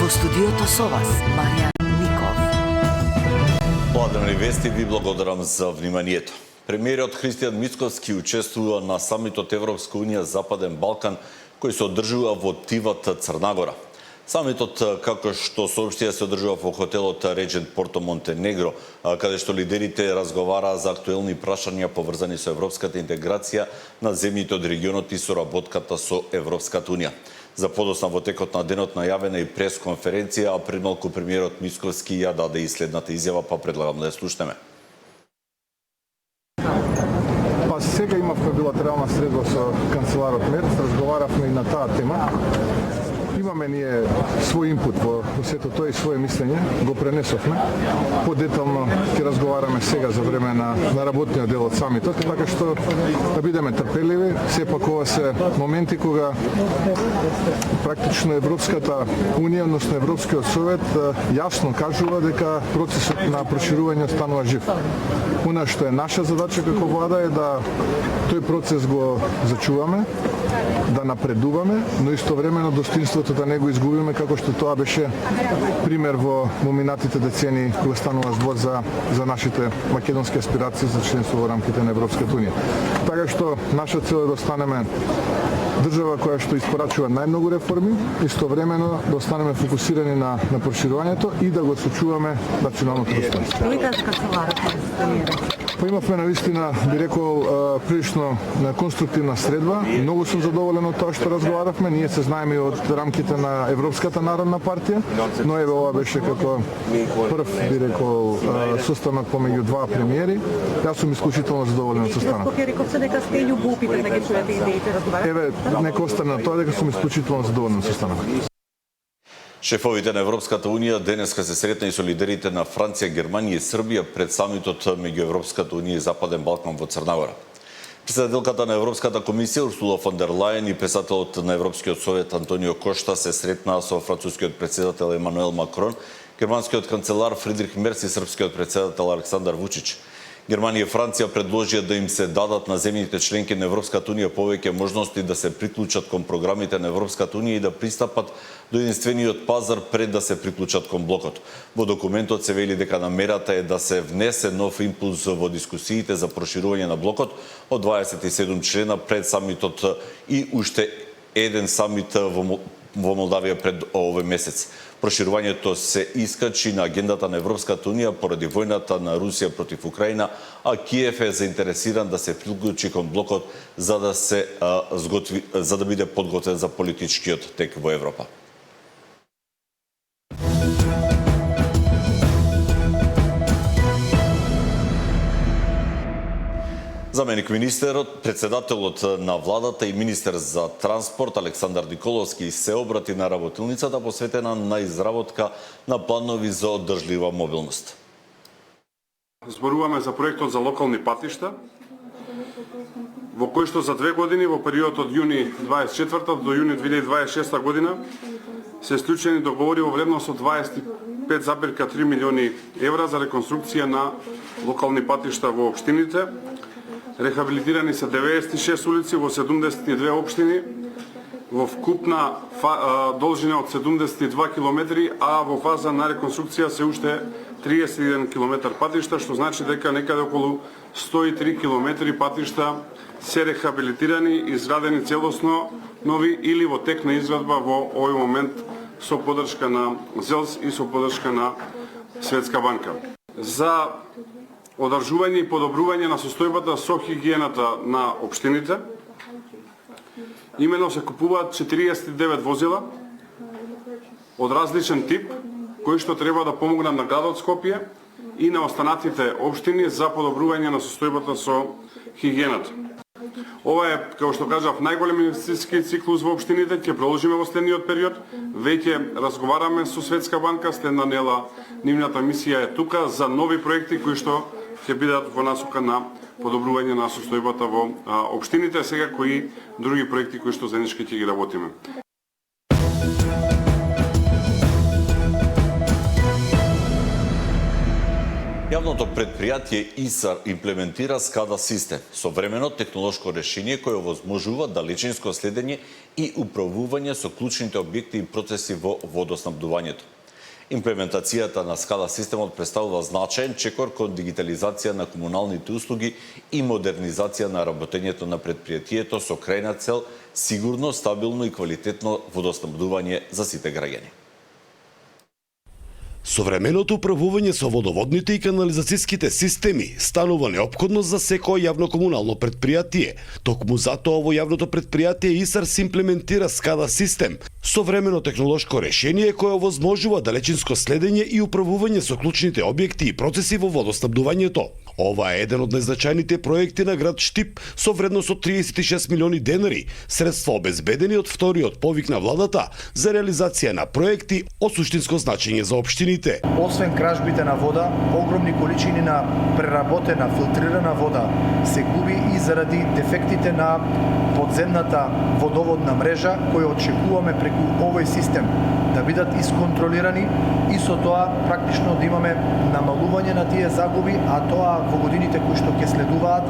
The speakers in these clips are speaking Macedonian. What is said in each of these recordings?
Во студиото со вас, Маријан Ников. Владени вести, ви благодарам за вниманието. Премиерот Христијан Мицкоски учествува на самитот Европска Унија Западен Балкан, кој се одржува во Тивата, Црнагора. Самитот, како што соопштија, се одржува во хотелот Реджент Порто Монтенегро, каде што лидерите разговараа за актуелни прашања поврзани со европската интеграција на земјите од регионот и соработката со Европската Унија. За подосна во текот на денот најавена и пресконференција, а пред малку премиерот Мицкоски ја даде и следната изјава, па предлагам да ја слушнеме. Сега имавме билатерална средба со канцеларот Мерц, разговаравме и на таа тема. Имаме ние свој инпут во сето тоа и свое мислење, го пренесовме. Подетално ќе разговараме сега за време на работниот дел од самитот, така што да бидеме трпеливи. Сепак ова се моменти кога практично Европската Унија, односно Европскиот совет, јасно кажува дека процесот на проширување станува жив. Она што е наша задача како влада е да тој процес го зачуваме, да напредуваме, но истовремено достоинството да не го изгубиме, како што тоа беше пример во минатите децени кога станува збор за нашите македонски аспирации за членство во рамките на Европската Унија. Така што наша цел е да останеме држава која што испорачува најмногу реформи, истовремено да останеме фокусирани на проширувањето и да го сочуваме националното достоинство. Имавме навистина, би рекол, прилично конструктивна средба. Многу сум задоволен од тоа што разговаравме. Ние се знаеме од рамките на Европската народна партија, но еве ова беше како прв, би рекол, состанок помеѓу два премиери. Јас сум исклучително задоволен од состанокот. Еве, нека остане на тоа дека сум исклучително задоволен од состанокот. Шефовите на Европската Унија денеска се сретна и со лидерите на Франција, Германија и Србија пред самитот меѓу Европската Унија и Западен Балкан во Црнагора. Председателката на Европската комисија Урсула фон дер Лајен и председателот на Европскиот совет Антонио Кошта се сретнаа со францускиот председател Емануел Макрон, германскиот канцелар Фридрих Мерц и српскиот председател Александар Вучич. Германија и Франција предложија да им се дадат на земјите членки на Европската Унија повеќе можности да се приклучат кон програмите на Европската Унија и да пристапат до единствениот пазар пред да се приклучат кон блокот. Во документот се вели дека намерата е да се внесе нов импулс во дискусиите за проширување на блокот од 27 члена пред самитот и уште еден самит во Молдавија пред овој месец. Проширувањето се искачи на агендата на Европската Унија поради војната на Русија против Украина, а Киев е заинтересиран да се приклучи кон блокот за да биде подготвен за политичкиот тек во Европа. Заменик министерот, председателот на владата и министер за транспорт Александар Николовски се обрати на работилницата посветена на изработка на планови за одржлива мобилност. Зборуваме за проектот за локални патишта, во кој што за 2 години во периодот од јуни 24 до јуни 2026 година се склучени договори во вредност од 25,3 милиони евра за реконструкција на локални патишта во општините. Рехабилитирани се 96 улици во 72 општини во вкупна должина од 72 километри, а во фаза на реконструкција се уште 31 километар патишта, што значи дека некаде околу 103 километри патишта се рехабилитирани, изградени целосно нови или во тек на изградба во овој момент со поддршка на ЗЕЛС и со поддршка на Светска банка. За одржување и подобрување на состојбата со хигиената на општините, имено се купуваат 49 возила од различен тип, кои што треба да помогнат на градот Скопје и на останатите општини за подобрување на состојбата со хигиената. Ова е, како што кажав, најголем инвестициски циклус во општините, ќе продолжиме во следниот период. Веќе разговараме со Светска банка, следна нела нивната мисија е тука за нови проекти кои што ќе бидат во насока на подобрување на состојбата во општините, сега кои други проекти кои што заеднички ќе ги работиме. Јавно Современото предпријатие ИСАР имплементира SCADA систем, современо технолошко решение кое овозможува далечинско следење и управување со клучните објекти и процеси во водоснабдувањето. Имплементацијата на SCADA системот представува значаен чекор кон дигитализација на комуналните услуги и модернизација на работењето на предпријатието со крајна цел сигурно, стабилно и квалитетно водоснабдување за сите граѓани. Современото управување со водоводните и канализацијските системи станува неопходно за секое јавно-комунално предпријатие. Токму затоа во јавното предпријатие ИСАР се имплементира SCADA систем, современо технолошко решение кое овозможува далечинско следење и управување со клучните објекти и процеси во водоснабдувањето. Ова е еден од најзначајните проекти на град Штип со вредност од 36 милиони денари, средства обезбедени од вториот повик на владата за реализација на проекти од суштинско значење за општините. Освен кражбите на вода, огромни количини на преработена, филтрирана вода се губи и заради дефектите на подземната водоводна мрежа која очекуваме преку овој систем да бидат исконтролирани и со тоа практично да имаме намалување на тие загуби, а тоа во годините кои што ќе следуваат,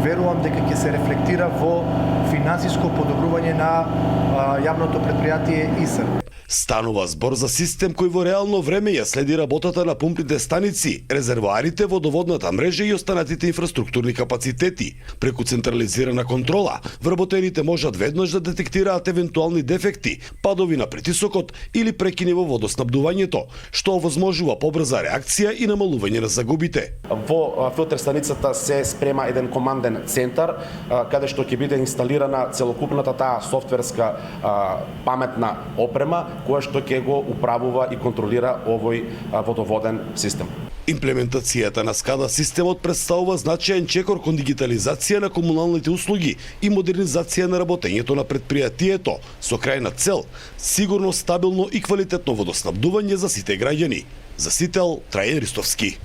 верувам дека ќе се рефлектира во финансиско подобрување на јавното предпријатие ИСАР. Станува збор за систем кој во реално време ја следи работата на пумпните станици, резервоарите, водоводната мрежа и останатите инфраструктурни капацитети. Преку централизирана контрола, вработените можат веднаш да детектираат евентуални дефекти, падови на притисокот или прекини во водоснабдувањето, што овозможува побрза реакција и намалување на загубите. Во филтер станицата се спрема еден команден центар, каде што ќе биде инсталирана целокупната таа софтверска паметна опрема, која што ќе го управува и контролира овој водоводен систем. Имплементацијата на SCADA системот представува значаен чекор кон дигитализација на комуналните услуги и модернизација на работењето на предпријатието со крајна цел сигурно, стабилно и квалитетно водоснабдување за сите граѓани. За Сител, Трајан Ристовски.